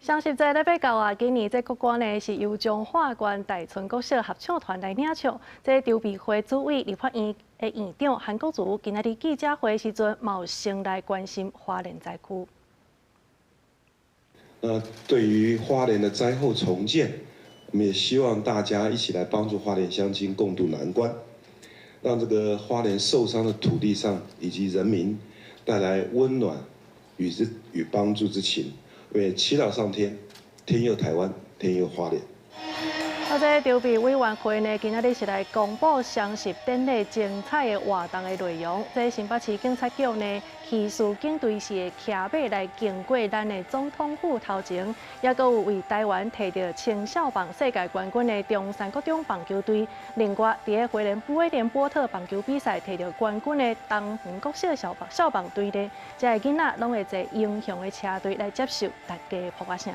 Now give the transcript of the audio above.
双十节咧要到啊，今年这国歌呢是由彰化县大村国小合唱团来领唱。这筹备会主委立法院的院长韩国瑜今仔日记者会时阵，有先来关心花莲灾区。对于花莲的灾后重建，我们也希望大家一起来帮助花莲乡亲共度难关，让这个花莲受伤的土地上以及人民带来温暖与帮助之情。 我也祈祷上天，天佑台湾，天佑花莲。这筹备委员会呢，今仔日是来公布双十典礼精彩的活动的内容。这新北市警察局呢，骑士警队是会骑马来经过咱的总统府头前，也阁有为台湾摕到青少棒世界冠军的中山国中棒球队。另外，伫个威廉波特棒球比赛摕到冠军的东园国小少棒队呢，这个囡仔拢会坐英雄的车队来接受大家的捧花声。